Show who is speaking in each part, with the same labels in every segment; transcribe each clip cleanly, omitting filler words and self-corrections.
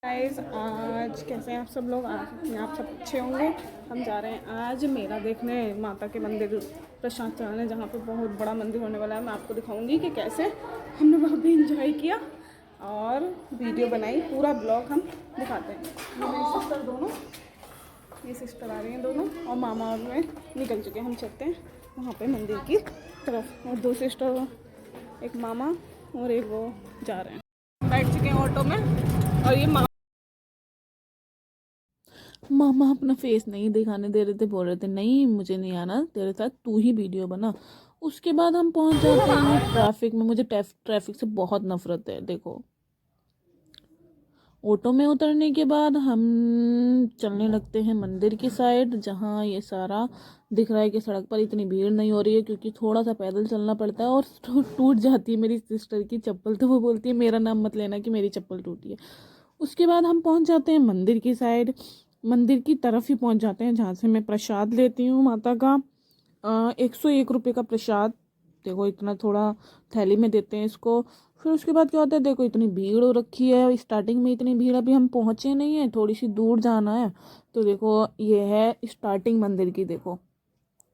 Speaker 1: Guys, आज कैसे हैं आप सब लोग। आज आप सब अच्छे होंगे। हम जा रहे हैं आज मेला देखने, माता के मंदिर प्रसाद चढ़ाने, जहाँ पे बहुत बड़ा मंदिर होने वाला है। मैं आपको दिखाऊंगी कि कैसे हमने वहाँ पे एंजॉय किया और वीडियो बनाई। पूरा ब्लॉग हम दिखाते हैं। ये मेरी सिस्टर दोनों, ये सिस्टर आ रही हैं दोनों, और मामा और मैं निकल चुके हैं। हम चलते हैं वहाँ पे मंदिर की तरफ, और दो सिस्टर, एक मामा और एक वो जा रहे हैं। बैठ चुके हैं ऑटो में, और ये
Speaker 2: मामा अपना फेस नहीं दिखाने दे रहे थे, बोल रहे थे नहीं मुझे नहीं आना तेरे साथ, तू ही वीडियो बना। उसके बाद हम पहुंच जाते हैं ट्रैफिक में। मुझे ट्रैफिक से बहुत नफरत है। देखो, ऑटो में उतरने के बाद हम चलने लगते हैं मंदिर की साइड, जहाँ ये सारा दिख रहा है कि सड़क पर इतनी भीड़ नहीं हो रही है, क्योंकि थोड़ा सा पैदल चलना पड़ता है। और टूट जाती है मेरी सिस्टर की चप्पल, तो वो बोलती है मेरा नाम मत लेना कि मेरी चप्पल टूटी है। उसके बाद हम पहुंच जाते हैं मंदिर की साइड, मंदिर की तरफ ही पहुंच जाते हैं, जहाँ से मैं प्रसाद लेती हूँ माता का। 101 रुपये का प्रसाद। देखो, इतना थोड़ा थैली में देते हैं इसको। फिर उसके बाद क्या होता है, देखो इतनी भीड़ हो रखी है स्टार्टिंग में, इतनी भीड़, अभी हम पहुंचे नहीं है, थोड़ी सी दूर जाना है। तो देखो, ये है स्टार्टिंग मंदिर की। देखो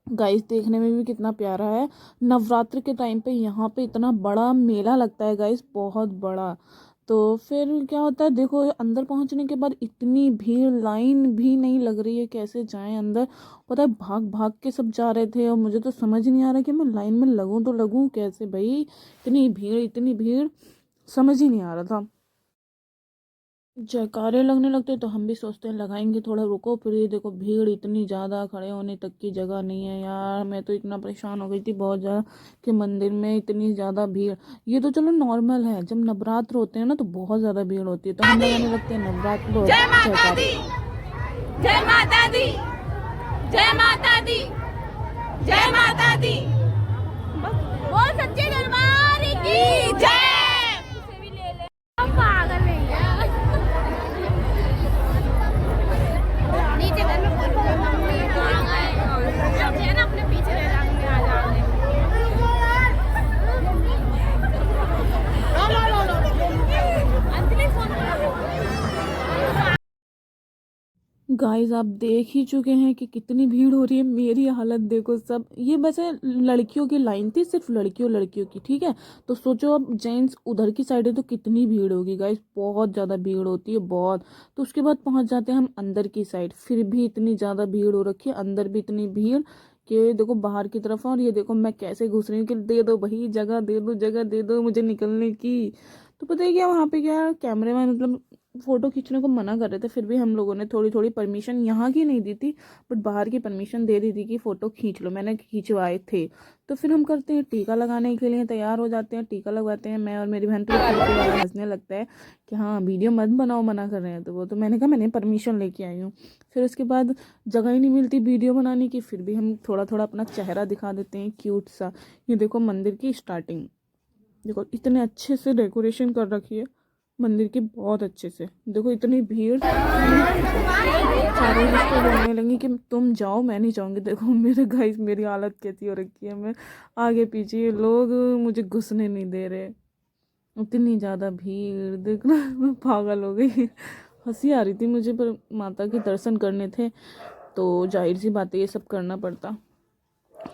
Speaker 2: गाइस, देखने में भी कितना प्यारा है। नवरात्र के टाइम पे यहाँ पे इतना बड़ा मेला लगता है गाइस, बहुत बड़ा। तो फिर क्या होता है, देखो अंदर पहुंचने के बाद इतनी भीड़, लाइन भी नहीं लग रही है, कैसे जाएं अंदर। पता है, भाग भाग के सब जा रहे थे, और मुझे तो समझ नहीं आ रहा कि मैं लाइन में लगूं तो लगूं कैसे भाई। इतनी भीड़, इतनी भीड़, समझ ही नहीं आ रहा था। जयकारे लगने लगते तो हम भी सोचते हैं लगाएंगे थोड़ा, रुको। फिर ये देखो, भीड़ इतनी ज़्यादा, खड़े होने तक की जगह नहीं है यार। मैं तो इतना परेशान हो गई थी बहुत ज़्यादा कि मंदिर में इतनी ज़्यादा भीड़। ये तो चलो नॉर्मल है, जब नवरात्र होते हैं ना तो बहुत ज़्यादा भीड़ होती है, तो हम लगाने लगते हैं नवरात्र और
Speaker 3: जय माता
Speaker 2: जयकारे।
Speaker 3: दी, जय माता दी, जय माता दी, जय माता दी। वो सच्चे दरबार की जय। उसे भी ले ले, हम पागल नहीं है। नीचे घर में कोई मम्मी कहाँ गए है ना, अपने पीछे रह जाएंगे, आ जाएंगे। अंजलि फोन
Speaker 2: गाइस, आप देख ही चुके हैं कि कितनी भीड़ हो रही है। मेरी हालत देखो सब। ये वैसे लड़कियों की लाइन थी, सिर्फ लड़कियों लड़कियों की, ठीक है। तो सोचो अब जेंट्स उधर की साइड है तो कितनी भीड़ होगी गाइस, बहुत ज़्यादा भीड़ होती है, बहुत। तो उसके बाद पहुंच जाते हैं हम अंदर की साइड, फिर भी इतनी ज़्यादा भीड़ हो रखी है, अंदर भी इतनी भीड़ कि देखो बाहर की तरफ है। और ये देखो मैं कैसे घुस रही हूँ कि दे दो भाई जगह, दे दो जगह, दे दो मुझे निकलने की। तो पता है क्या, वहाँ पे क्या कैमरे मैन मतलब फ़ोटो खींचने को मना कर रहे थे, फिर भी हम लोगों ने थोड़ी थोड़ी परमिशन, यहाँ की नहीं दी थी बट बाहर की परमिशन दे दी थी कि फ़ोटो खींच लो, मैंने खींचवाए थे। तो फिर हम करते हैं, टीका लगाने के लिए तैयार हो जाते हैं, टीका लगवाते हैं मैं और मेरी बहन। तो खिड़की वाला हंसने लगता है कि हाँ वीडियो मत बनाओ, मना कर रहे हैं। तो वो तो मैंने कहा मैंने परमिशन लेके आई हूँ। फिर उसके बाद जगह ही नहीं मिलती वीडियो बनाने की, फिर भी हम थोड़ा थोड़ा अपना चेहरा दिखा देते हैं क्यूट सा। ये देखो मंदिर की स्टार्टिंग, देखो इतने अच्छे से डेकोरेशन कर रखी है मंदिर की, बहुत अच्छे से। देखो इतनी भीड़, सारे रिश्ते बोलने लगी कि तुम जाओ मैं नहीं जाऊंगी। देखो मेरे गाइस, मेरी हालत कैसी हो रखी है, मैं आगे पीछे, ये लोग मुझे घुसने नहीं दे रहे, इतनी ज़्यादा भीड़ देखना। मैं पागल हो गई। हंसी आ रही थी मुझे, पर माता के दर्शन करने थे तो जाहिर सी बात है ये सब करना पड़ता।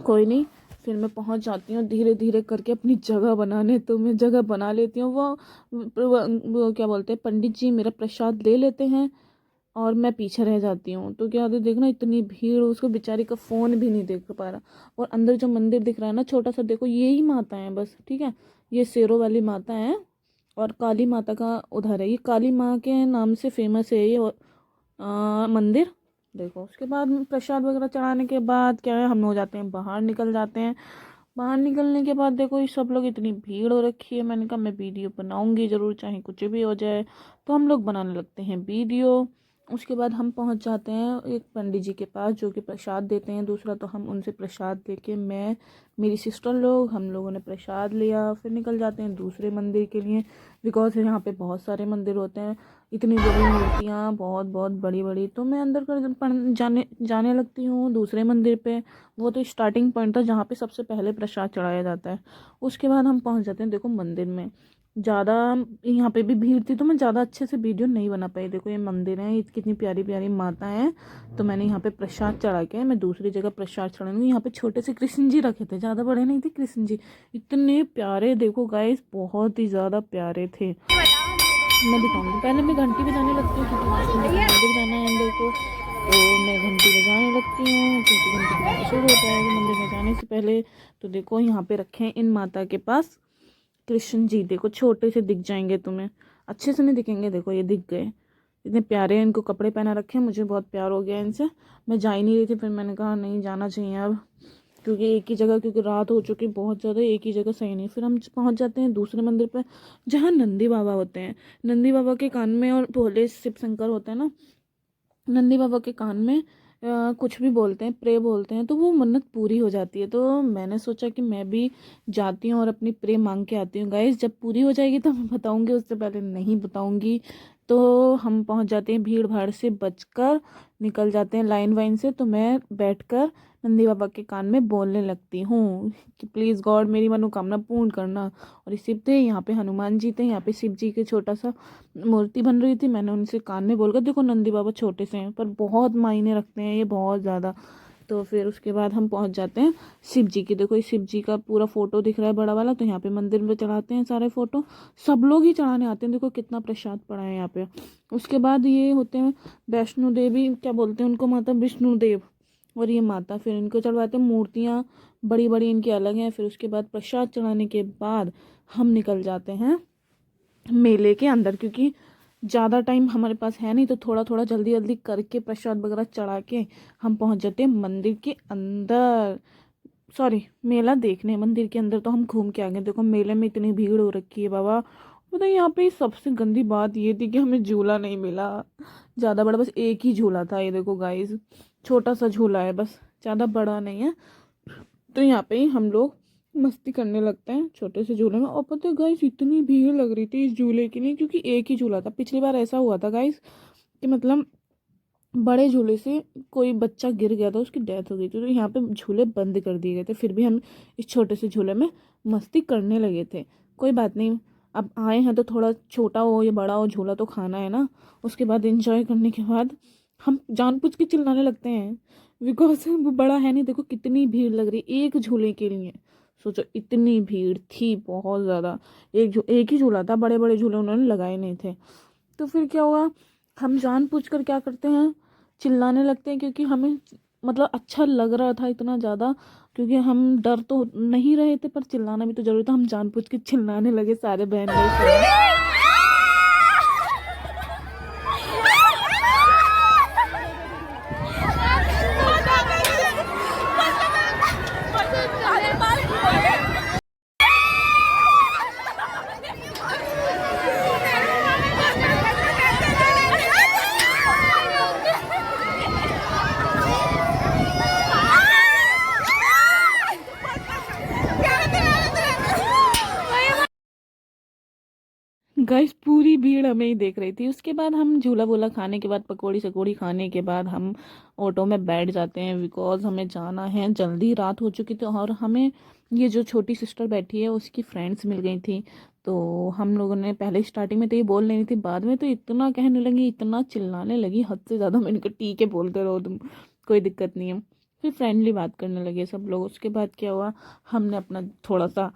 Speaker 2: कोई नहीं, फिर मैं पहुंच जाती हूँ धीरे धीरे करके अपनी जगह बनाने। तो मैं जगह बना लेती हूँ। वो क्या बोलते हैं, पंडित जी मेरा प्रसाद ले लेते हैं और मैं पीछे रह जाती हूँ। तो क्या होता है, देखना इतनी भीड़, उसको बेचारी का फ़ोन भी नहीं देख पा रहा। और अंदर जो मंदिर दिख रहा है ना छोटा सा, देखो यही माता है बस, ठीक है। ये शेरों वाली माता है, और काली माता का उधर है। ये काली माँ के नाम से फेमस है ये मंदिर। देखो उसके बाद प्रसाद वगैरह चढ़ाने के बाद क्या है, हम हो जाते हैं बाहर, निकल जाते हैं। बाहर निकलने के बाद देखो ये सब लोग, इतनी भीड़ हो रखी है, मैंने कहा मैं वीडियो बनाऊंगी ज़रूर चाहे कुछ भी हो जाए। तो हम लोग बनाने लगते हैं वीडियो। उसके बाद हम पहुंच जाते हैं एक पंडित जी के पास जो कि प्रसाद देते हैं। दूसरा तो हम उनसे प्रसाद लेके, मैं मेरी सिस्टर लोग, हम लोगों ने प्रसाद लिया, फिर निकल जाते हैं दूसरे मंदिर के लिए। बिकॉज यहाँ पे बहुत सारे मंदिर होते हैं, इतनी बड़ी मूर्तियाँ, बहुत बहुत बड़ी बड़ी। तो मैं अंदर कर जाने जाने लगती हूँ दूसरे मंदिर पे। वो तो स्टार्टिंग पॉइंट था जहाँ पे सबसे पहले प्रसाद चढ़ाया जाता है। उसके बाद हम पहुँच जाते हैं देखो मंदिर में। ज़्यादा यहाँ पे भी भीड़ थी तो मैं ज़्यादा अच्छे से वीडियो नहीं बना पाई। देखो ये मंदिर है, ये कितनी प्यारी प्यारी माता है। तो मैंने यहाँ पे प्रसाद चढ़ा के मैं दूसरी जगह प्रसाद चढ़ाऊंगी। यहाँ पे छोटे से कृष्ण जी रखे थे, ज़्यादा बड़े नहीं थे कृष्ण जी, इतने प्यारे देखो गाइस, बहुत ही ज़्यादा प्यारे थे। मैं दिखाऊंगी, पहले मैं घंटी बजाने लगती हूँ क्योंकि कृष्ण जी को मंदिर जाना है अंदर को। तो मैं घंटी बजाने लगती हूँ क्योंकि घंटी बजाना शुरू होता है मंदिर में जाने से पहले। तो देखो यहाँ पे रखे हैं इन माता के पास कृष्ण जी, देखो छोटे से दिख जाएंगे तुम्हें, अच्छे से नहीं दिखेंगे, देखो ये दिख गए, इतने प्यारे हैं। इनको कपड़े पहना रखे हैं, मुझे बहुत प्यार हो गया इनसे। मैं जा ही नहीं रही थी, फिर मैंने कहा नहीं जाना चाहिए अब, क्योंकि एक ही जगह, क्योंकि रात हो चुकी बहुत ज़्यादा, एक ही जगह सही नहीं। फिर हम पहुंच जाते हैं दूसरे मंदिर पर जहाँ नंदी बाबा होते हैं। नंदी बाबा के कान में, और भोले शिव शंकर होते हैं ना, नंदी बाबा के कान में कुछ भी बोलते हैं, प्रे बोलते हैं, तो वो मन्नत पूरी हो जाती है। तो मैंने सोचा कि मैं भी जाती हूँ और अपनी प्रे मांग के आती हूँ। गाइस जब पूरी हो जाएगी तो मैं बताऊँगी, उससे पहले नहीं बताऊँगी। तो हम पहुँच जाते हैं, भीड़ भाड़ से बचकर निकल जाते हैं लाइन वाइन से। तो मैं बैठकर नंदी बाबा के कान में बोलने लगती हूँ कि प्लीज़ गॉड मेरी मनोकामना पूर्ण करना। और इसी पे यहाँ पे हनुमान जी थे, यहाँ पे शिव जी के छोटा सा मूर्ति बन रही थी। मैंने उनसे कान में बोलकर, देखो नंदी बाबा छोटे से हैं पर बहुत मायने रखते हैं ये, बहुत ज़्यादा। तो फिर उसके बाद हम पहुंच जाते हैं शिव जी की। देखो ये शिव जी का पूरा फोटो दिख रहा है बड़ा वाला। तो यहाँ पे मंदिर में चढ़ाते हैं सारे फोटो, सब लोग ही चढ़ाने आते हैं। देखो कितना प्रसाद पड़ा है यहाँ पे। उसके बाद ये होते हैं वैष्णो देवी, क्या बोलते हैं उनको, माता विष्णु देव, और ये माता, फिर इनको चढ़वाते हैं। मूर्तियाँ बड़ी बड़ी इनकी अलग हैं। फिर उसके बाद प्रसाद चढ़ाने के बाद हम निकल जाते हैं मेले के अंदर, क्योंकि ज़्यादा टाइम हमारे पास है नहीं। तो थोड़ा थोड़ा जल्दी जल्दी करके प्रसाद वगैरह चढ़ा के हम पहुंच जाते हैं मंदिर के अंदर, सॉरी मेला देखने। मंदिर के अंदर तो हम घूम के आ गए। देखो मेले में इतनी भीड़ हो रखी है बाबा। मतलब यहाँ पे सबसे गंदी बात ये थी कि हमें झूला नहीं मिला ज़्यादा बड़ा, बस एक ही झूला था। ये देखो गाइस, छोटा सा झूला है बस, ज़्यादा बड़ा नहीं है। तो यहाँ पे ही हम लोग मस्ती करने लगते हैं छोटे से झूले में। और पता है गाइस, इतनी भीड़ लग रही थी इस झूले के लिए, क्योंकि एक ही झूला था। पिछली बार ऐसा हुआ था गाइस कि मतलब बड़े झूले से कोई बच्चा गिर गया था, उसकी डेथ हो गई थी। तो यहाँ पे झूले बंद कर दिए गए थे, फिर भी हम इस छोटे से झूले में मस्ती करने लगे थे। कोई बात नहीं, अब आए हैं तो थोड़ा छोटा हो या बड़ा हो, झूला तो खाना है ना। उसके बाद इंजॉय करने के बाद हम जानबूझ के चिल्लाने लगते हैं, बिकॉज वो बड़ा है नहीं। देखो कितनी भीड़ लग रही एक झूले के लिए, सोचो इतनी भीड़ थी बहुत ज़्यादा। एक ही झूला था, बड़े बड़े झूले उन्होंने लगाए नहीं थे। तो फिर क्या हुआ, हम जानबूझकर क्या करते हैं, चिल्लाने लगते हैं, क्योंकि हमें मतलब अच्छा लग रहा था इतना ज़्यादा, क्योंकि हम डर तो नहीं रहे थे पर चिल्लाना भी तो जरूरी था। हम जानबूझ के चिल्लाने लगे सारे बहन भाई सब। गाइस पूरी भीड़ हमें ही देख रही थी। उसके बाद हम झूला वूला खाने के बाद, पकौड़ी शकौड़ी खाने के बाद हम ऑटो में बैठ जाते हैं, बिकॉज हमें जाना है जल्दी, रात हो चुकी थी। और हमें ये जो छोटी सिस्टर बैठी है उसकी फ्रेंड्स मिल गई थी। तो हम लोगों ने पहले स्टार्टिंग में तो ये बोल नहीं थी, बाद में तो इतना कहने लगी, इतना चिल्लाने लगी हद से ज़्यादा। मैंने कहा ठीक है बोलते रहो तुम, कोई दिक्कत नहीं है। फिर फ्रेंडली बात करने लगे सब लोग। उसके बाद क्या हुआ, हमने अपना थोड़ा सा,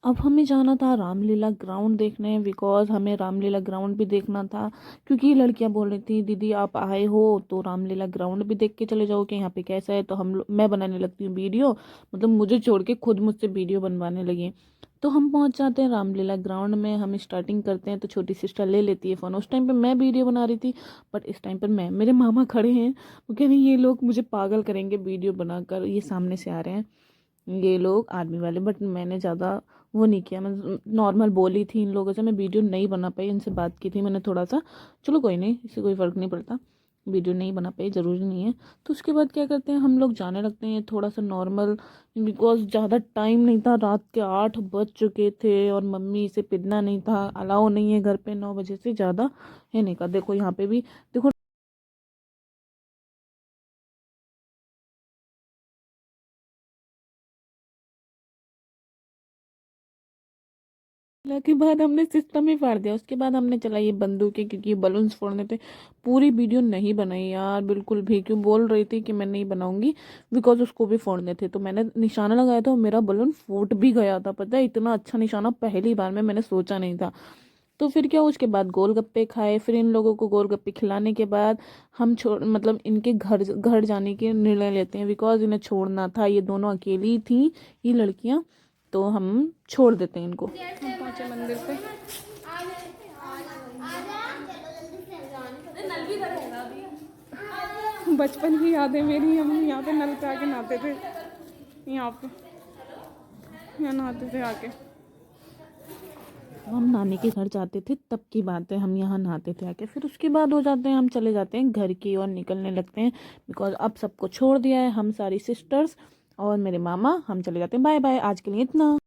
Speaker 2: अब हमें जाना था रामलीला ग्राउंड देखने, बिकॉज हमें रामलीला ग्राउंड भी देखना था। क्योंकि लड़कियां बोल रही थी दीदी आप आए हो तो रामलीला ग्राउंड भी देख के चले जाओ कि यहाँ पे कैसा है। तो मैं बनाने लगती हूँ वीडियो, मतलब मुझे छोड़ के खुद मुझसे वीडियो बनवाने लगी। तो हम पहुंच जाते हैं रामलीला ग्राउंड में, हम स्टार्टिंग करते हैं। तो छोटी सिस्टर ले लेती है फ़ोन, उस टाइम पे मैं वीडियो बना रही थी, बट इस टाइम पर मेरे मामा खड़े हैं। वो कह रहे हैं ये लोग मुझे पागल करेंगे वीडियो बनाकर, ये सामने से आ रहे हैं ये लोग आर्मी वाले। बट मैंने ज़्यादा वो नहीं किया, मैं नॉर्मल बोली थी इन लोगों से, मैं वीडियो नहीं बना पाई। इनसे बात की थी मैंने थोड़ा सा, चलो कोई नहीं, इससे कोई फ़र्क नहीं पड़ता, वीडियो नहीं बना पाई, ज़रूरी नहीं है। तो उसके बाद क्या करते हैं, हम लोग जाने लगते हैं थोड़ा सा नॉर्मल, बिकॉज ज़्यादा टाइम नहीं था, रात के 8 बज चुके थे और मम्मी से पिटना नहीं था, अलाउ नहीं है घर पे 9 बजे से ज़्यादा है नहीं का। देखो यहाँ पे भी देखो के बाद हमने सिस्टम ही फाड़ दिया। उसके बाद हमने चलाई ये बंदूकें, क्योंकि ये बलून्स फोड़ने थे। पूरी वीडियो नहीं बनाई यार बिल्कुल भी, क्यों बोल रही थी कि मैं नहीं बनाऊंगी बिकॉज उसको भी फोड़ने थे। तो मैंने निशाना लगाया था और मेरा बलून फूट भी गया था। पता है, इतना अच्छा निशाना पहली बार में मैंने सोचा नहीं था। तो फिर क्या, उसके बाद गोलगप्पे खाए। फिर इन लोगों को गोलगप्पे खिलाने के बाद हम मतलब इनके घर घर जाने के निर्णय लेते हैं, बिकॉज इन्हें छोड़ना था। ये दोनों अकेली थी ये लड़कियां, तो हम छोड़ देते हैं इनको।
Speaker 1: हम पहुँचे मंदिर पे। बचपन की यादें मेरी, हम यहाँ पे नल पे आके नहाते थे, यहाँ नहाते थे आके।
Speaker 2: हम नानी के घर जाते थे तब की बात है, हम यहाँ नहाते थे आके। फिर उसके बाद हो जाते हैं, हम चले जाते हैं घर की ओर, निकलने लगते हैं बिकॉज अब सबको छोड़ दिया है। हम सारी सिस्टर्स और मेरे मामा हम चले जाते हैं। बाय बाय, आज के लिए इतना।